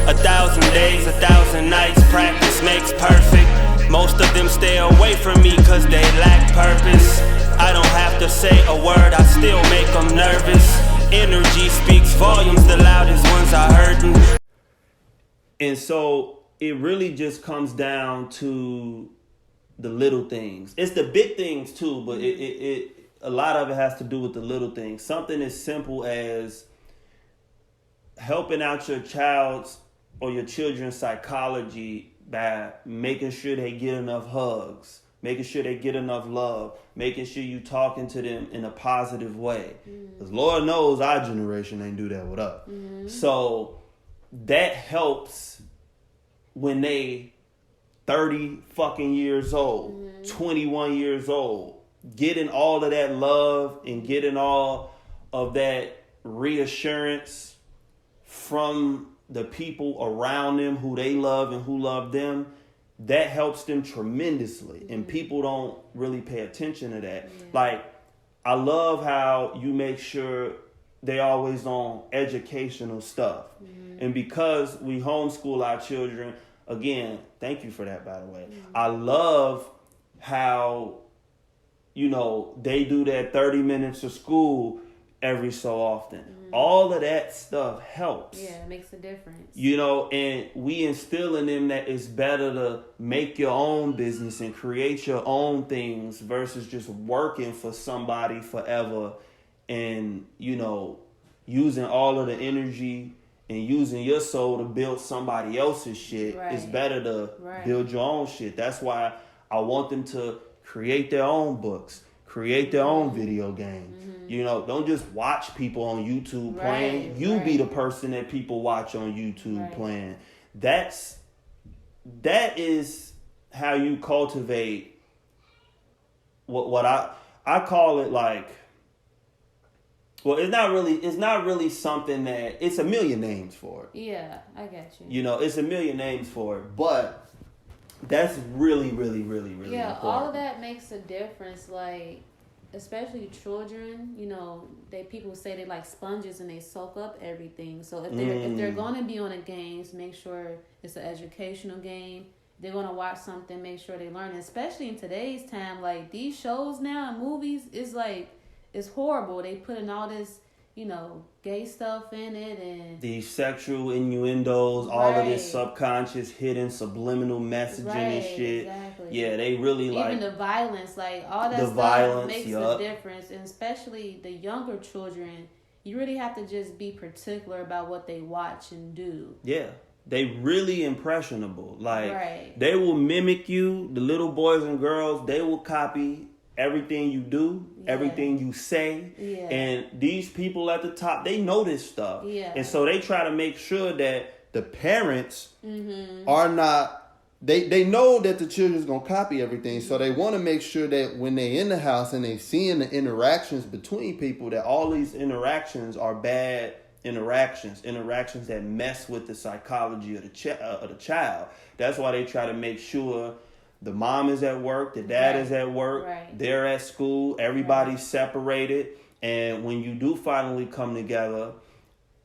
1,000 days, 1,000 nights, practice makes perfect. Most of them stay away from me cause they lack purpose. I don't have to say a word, I still make them nervous. Energy speaks volumes, the loudest ones I heard. And so it really just comes down to the little things. It's the big things too, but it a lot of it has to do with the little things. Something as simple as helping out your child's or your children's psychology by making sure they get enough hugs, making sure they get enough love, making sure you talking to them in a positive way. Because Lord knows our generation ain't do that with us. So that helps when they 30 fucking years old, 21 years old, getting all of that love and getting all of that reassurance from the people around them who they love and who love them. That helps them tremendously. And people don't really pay attention to that. Like, I love how you make sure they always on educational stuff. And because we homeschool our children, again, thank you for that, by the way. I love how, you know, they do that 30 minutes of school every so often. All of that stuff helps. Yeah, it makes a difference. You know, and we instill in them that it's better to make your own business and create your own things versus just working for somebody forever and, you know, using all of the energy and using your soul to build somebody else's shit. Right. It's better to build your own shit. That's why I want them to create their own books, create their own video games. You know, don't just watch people on YouTube playing. You be the person that people watch on YouTube playing. That is how you cultivate what I call it, like, well, it's not really something that, it's a million names for it. Yeah, I get you. You know, it's a million names for it, but that's really, really, really, really important. All of that makes a difference. Like, especially children, you know, people say they like sponges and they soak up everything. So if they're going to be on a games, make sure it's an educational game. They're going to watch something, make sure they learn. Especially in today's time, like these shows now and movies is like, it's horrible. They put in all this, you know, gay stuff in it and these sexual innuendos, all of this subconscious, hidden, subliminal messaging and shit. Exactly. Yeah, they really even the violence, like all that stuff makes a difference. And especially the younger children, you really have to just be particular about what they watch and do. Yeah. They really impressionable. Like they will mimic you. The little boys and girls, they will copy everything you do, everything you say. And these people at the top, they know this stuff. And so they try to make sure that the parents are not, they know that the children's going to copy everything. So they want to make sure that when they in the house and they seeing the interactions between people, that all these interactions are bad interactions that mess with the psychology of the child. That's why they try to make sure the mom is at work, the dad is at work, they're at school, everybody's separated. And when you do finally come together,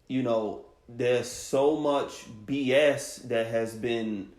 you know, there's so much BS that has been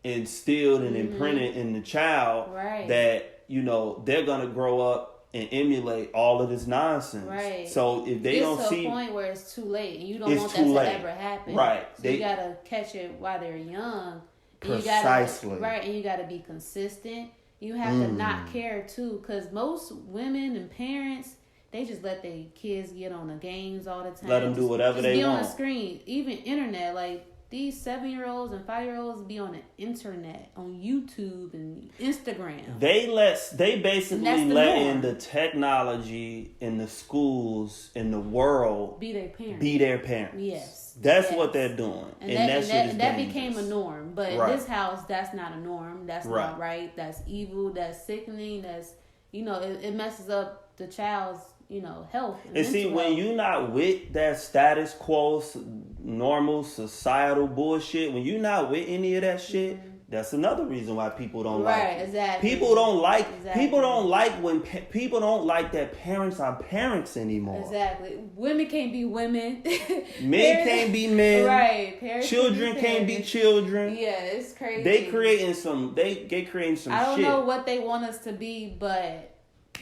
instilled and imprinted in the child that, you know, they're going to grow up and emulate all of this nonsense. So if they don't see... It's to a point where it's too late and you don't want that to ever happen. So you got to catch it while they're young. Precisely. And you gotta be consistent. You have to not care too, because most women and parents, they just let their kids get on the games all the time. Let them do whatever they want. Be on the screen, even internet. Like these 7-year-olds and 5-year-olds be on the internet, on YouTube and Instagram. They basically letting the technology in the schools in the world be their parents. Yes. That's what they're doing. And that became a norm. But in this house, that's not a norm. That's not right. That's evil. That's sickening. That's, you know, it messes up the child's, you know, health. And see, when you're not with that status quo, normal societal bullshit, when you're not with any of that shit, That's another reason why people don't like Right, it. exactly. People don't like Exactly. people don't like when people don't like that parents are parents anymore. Exactly. Women can't be women. Men can't be men. Right. Parents Children can't be children. Yeah, it's crazy. They creating some shit. I don't know what they want us to be, but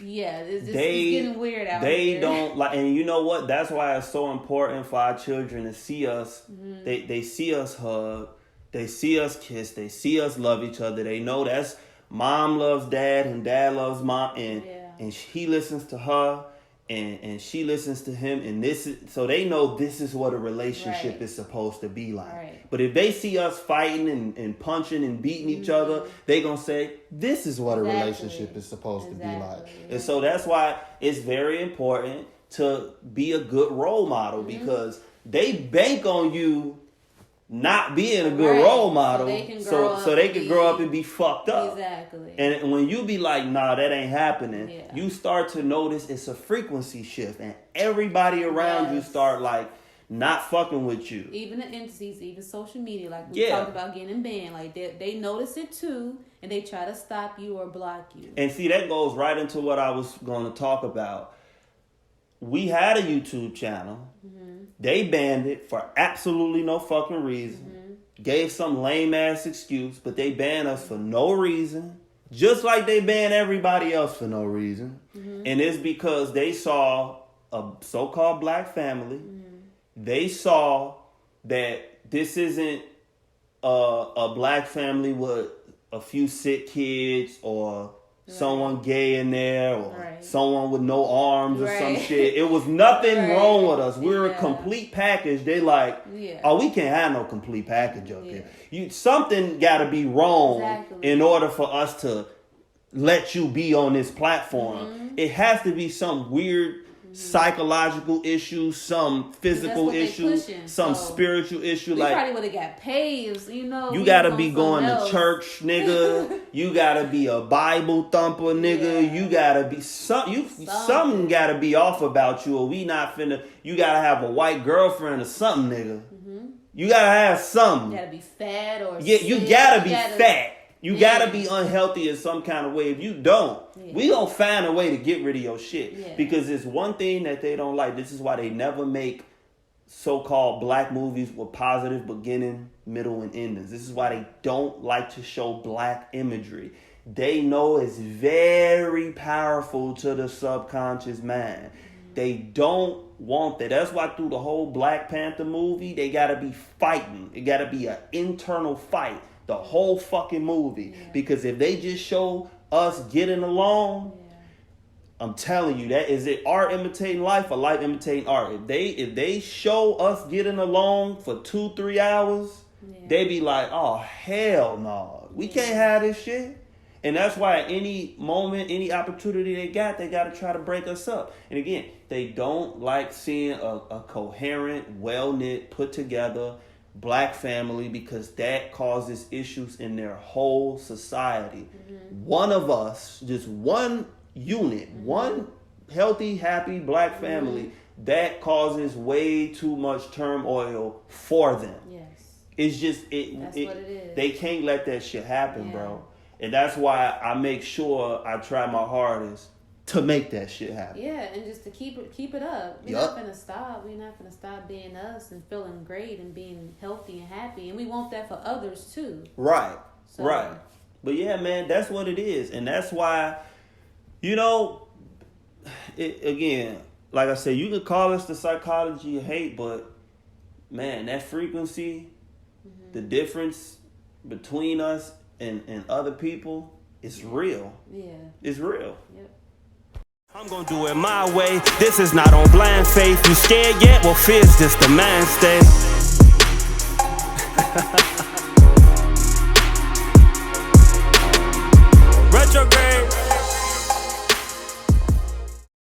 yeah, it's getting weird out They here. don't like, and you know what? That's why it's so important for our children to see us. Mm-hmm. They see us hug. They see us kiss. They see us love each other. They know that's mom loves dad and dad loves mom, and he listens to her, and she listens to him, and so they know this is what a relationship is supposed to be like. Right. But if they see us fighting and punching and beating each other, they gonna say this is what a relationship is supposed to be like. And so that's why it's very important to be a good role model, because they bank on you not being a good role model, so they can grow up and be fucked up. Exactly. And when you be like, nah, that ain't happening, you start to notice it's a frequency shift, and everybody around you start like not fucking with you. Even the entities, even social media, like we talked about getting banned, like they notice it too, and they try to stop you or block you. And see, that goes right into what I was going to talk about. We had a YouTube channel. They banned it for absolutely no fucking reason. Gave some lame ass excuse, but they banned us for no reason. Just like they banned everybody else for no reason. And it's because they saw a so-called black family. They saw that this isn't a black family with a few sick kids or someone gay in there or someone with no arms or some shit. It was nothing wrong with us. We were a complete package. They like, oh, we can't have no complete package up here. Something got to be wrong in order for us to let you be on this platform. It has to be some weird psychological issue, some physical issue, some spiritual issue. We like probably would have got paves, you know. You gotta be going to church, nigga. You gotta be a Bible thumper, nigga. You gotta be something gotta be off about you, or we not finna. You gotta have a white girlfriend or something, nigga. You gotta have something. You gotta be fat or you gotta be fat. You gotta be unhealthy in some kind of way. If you don't, we gonna find a way to get rid of your shit. Because it's one thing that they don't like. This is why they never make so-called black movies with positive beginning, middle, and endings. This is why they don't like to show black imagery. They know it's very powerful to the subconscious mind. They don't want that. That's why through the whole Black Panther movie, they gotta be fighting. It gotta be an internal fight. The whole fucking movie. Because if they just show us getting along, I'm telling you, that is it art imitating life or life imitating art. If they show us getting along for 2-3 hours, they be like, oh hell no. We can't have this shit. And that's why any moment, any opportunity they got to try to break us up. And again, they don't like seeing a coherent, well-knit, put together black family, because that causes issues in their whole society. One of us, just one unit, one healthy, happy black family, that causes way too much turmoil for them. It's just what it is. They can't let that shit happen, bro. And that's why I make sure I try my hardest to make that shit happen. Yeah, and just to keep it up. We're not gonna stop. We're not gonna stop being us and feeling great and being healthy and happy. And we want that for others too. Right. But yeah, man, that's what it is. And that's why, again, like I said, you can call us the psychology of hate, but man, that frequency, the difference between us and other people is real. It's real. I'm gonna do it my way. This is not on blind faith. You scared yet? Well, fear's just the mind state.